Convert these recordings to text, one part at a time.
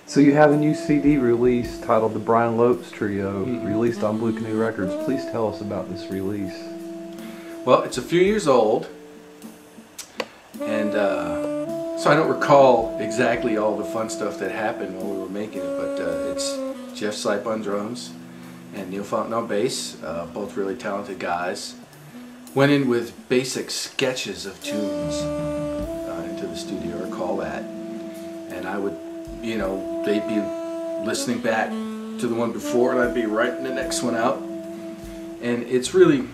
So you have a new CD release titled the Bryan Lopes Trio, released on Blue Canoe Records. Please tell us about this release. Well, it's a few years old, and so I don't recall exactly all the fun stuff that happened while we were making it, but it's Jeff Sipe on drums and Neil Fountain on bass, both really talented guys. Went in with basic sketches of tunes into the studio, I recall that, and I would, you know, they'd be listening back to the one before and I'd be writing the next one out. And it's really,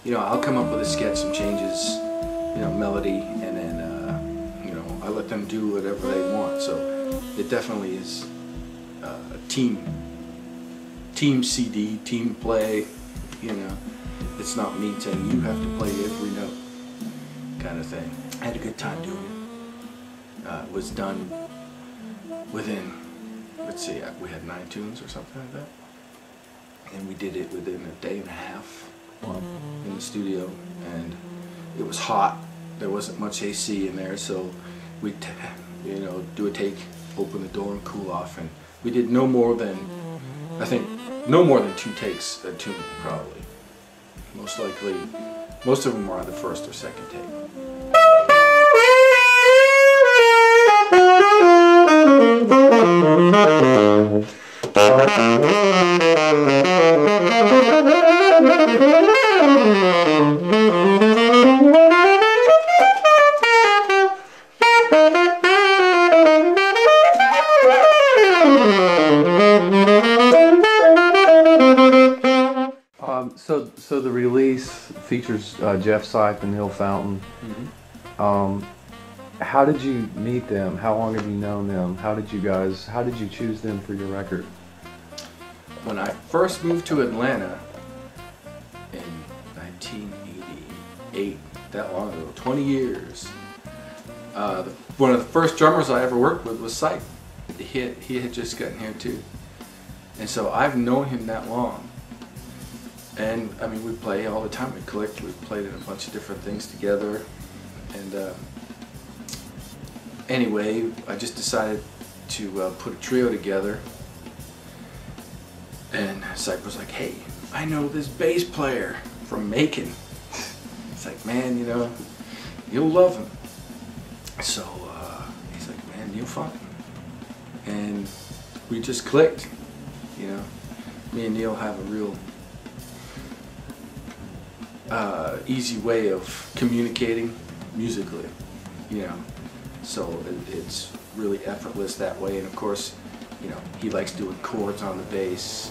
you know, I'll come up with a sketch, some changes, you know, melody, and then, you know, I let them do whatever they want. So it definitely is a team CD, team play, you know. It's not me saying you have to play every note kind of thing. I had a good time doing it. It was done within, let's see, we had 9 tunes or something like that, and we did it within a day and a half in the studio, and it was hot. There wasn't much AC in there, so we'd, you know, do a take, open the door and cool off, and we did no more than, I think, no more than 2 takes a tune, probably. Most likely, most of them were on the first or second take. So the release features Jeff Sipe and Neil Fountain. How did you meet them? How long have you known them? How did you choose them for your record? When I first moved to Atlanta in 1988, that long ago, 20 years, one of the first drummers I ever worked with was Sipe. He had just gotten here too. And so I've known him that long. And I mean, we play all the time. We collect. We played in a bunch of different things together. And anyway, I just decided to put a trio together. And Sipe was like, "Hey, I know this bass player from Macon." It's like, "Man, you know, you'll love him." So he's like, "Man, Neil Fountain," and we just clicked. You know, me and Neil have a real easy way of communicating musically, you know, so it's really effortless that way. And of course, you know, he likes doing chords on the bass,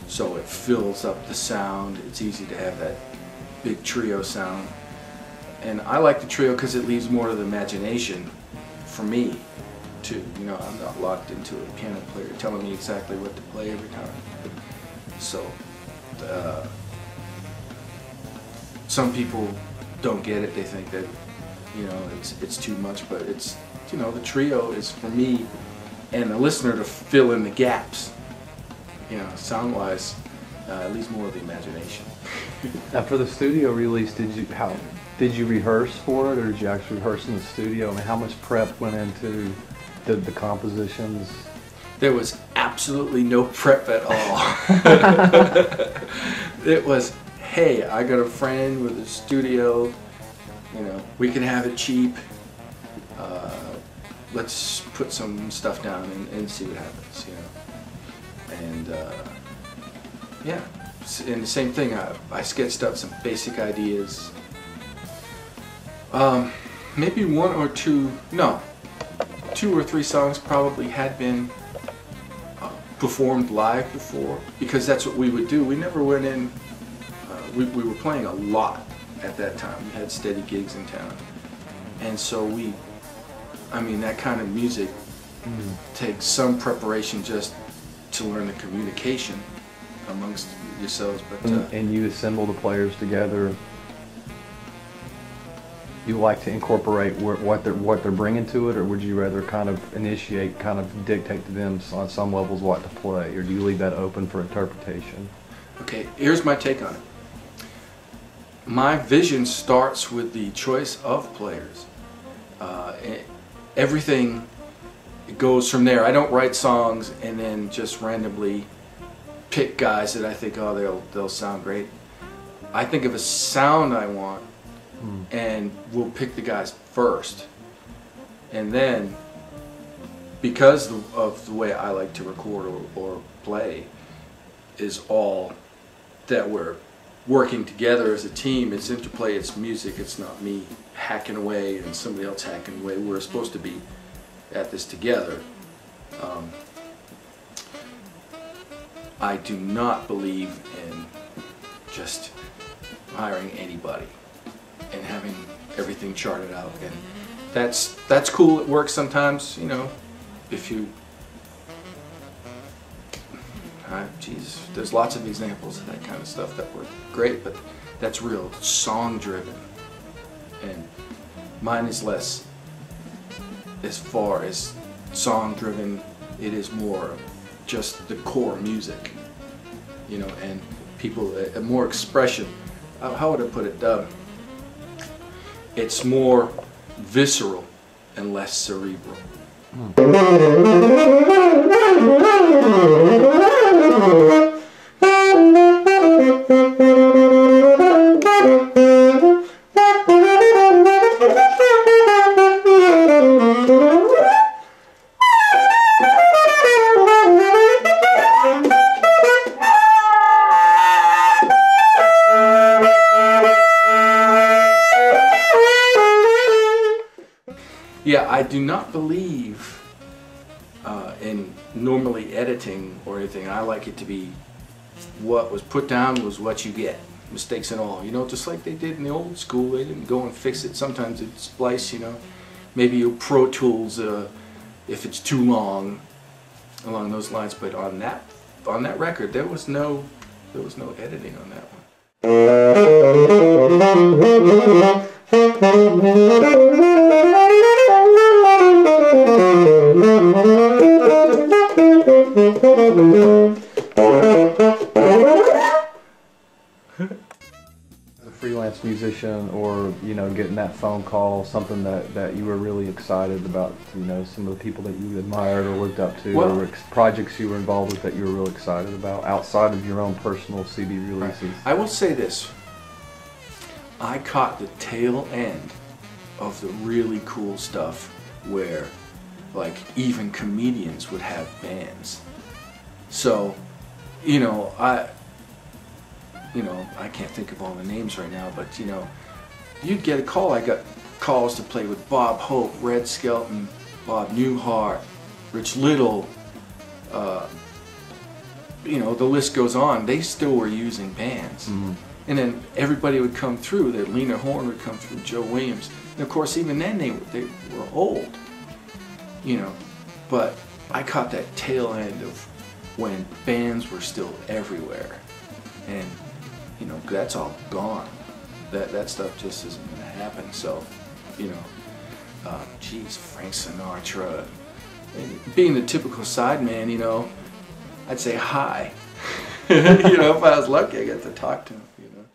so it fills up the sound. It's easy to have that big trio sound, and I like the trio because it leaves more to the imagination for me too. You know, I'm not locked into a piano player telling me exactly what to play every time. So some people don't get it. They think that, you know, it's too much, but it's, you know, the trio is for me and the listener to fill in the gaps. You know, sound-wise, it leaves more of the imagination. Now, for the studio release, did you rehearse for it, or did you actually rehearse in the studio? I mean, how much prep went into the compositions? There was absolutely no prep at all. It was, "Hey, I got a friend with a studio, you know, we can have it cheap, let's put some stuff down and see what happens," you know. And yeah, and the same thing, I sketched out some basic ideas. Maybe 1 or 2, no, 2 or 3 songs probably had been performed live before, because that's what we would do. We never went in. We were playing a lot at that time. We had steady gigs in town, and so I mean, that kind of music takes some preparation just to learn the communication amongst yourselves. But and you assemble the players together. you like to incorporate what they're bringing to it, or would you rather kind of initiate, kind of dictate to them on some levels what to play, or do you leave that open for interpretation? Okay, here's my take on it. My vision starts with the choice of players. Everything goes from there. I don't write songs and then just randomly pick guys that I think, oh, they'll sound great. I think of a sound I want, and we'll pick the guys first. And then, because of the way I like to record or play, is all that we're working together as a team. It's interplay, it's music, it's not me hacking away and somebody else hacking away. We're supposed to be at this together. I do not believe in just hiring anybody and having everything charted out, and that's cool. It works sometimes, you know, if you geez, there's lots of examples of that kind of stuff that work great, but that's real song driven, and mine is less as far as song driven. It is more just the core music, you know, and people, more expression. How would I put it? It's more visceral and less cerebral. Yeah, I do not believe in normally editing or anything. I like it to be what was put down was what you get, mistakes and all. You know, just like they did in the old school. They didn't go and fix it. Sometimes they'd splice, you know. Maybe you Pro Tools if it's too long, along those lines. But on that record, there was no editing on that one. As a freelance musician, or you know, getting that phone call, something that you were really excited about, you know, some of the people that you admired or looked up to, well, or projects you were involved with that you were really excited about outside of your own personal CD releases. I will say this. I caught the tail end of the really cool stuff where, like, even comedians would have bands. So, you know, I can't think of all the names right now, but you know, you'd get a call. I got calls to play with Bob Hope, Red Skelton, Bob Newhart, Rich Little. You know, the list goes on. They still were using bands. Mm-hmm. And then everybody would come through. That Lena Horne would come through, Joe Williams. And of course, even then they were old, you know. But I caught that tail end of when bands were still everywhere, and you know, that's all gone. That stuff just isn't going to happen. So, you know, geez, Frank Sinatra. And being the typical sideman, you know, I'd say hi. You know, if I was lucky, I got to talk to him. You know.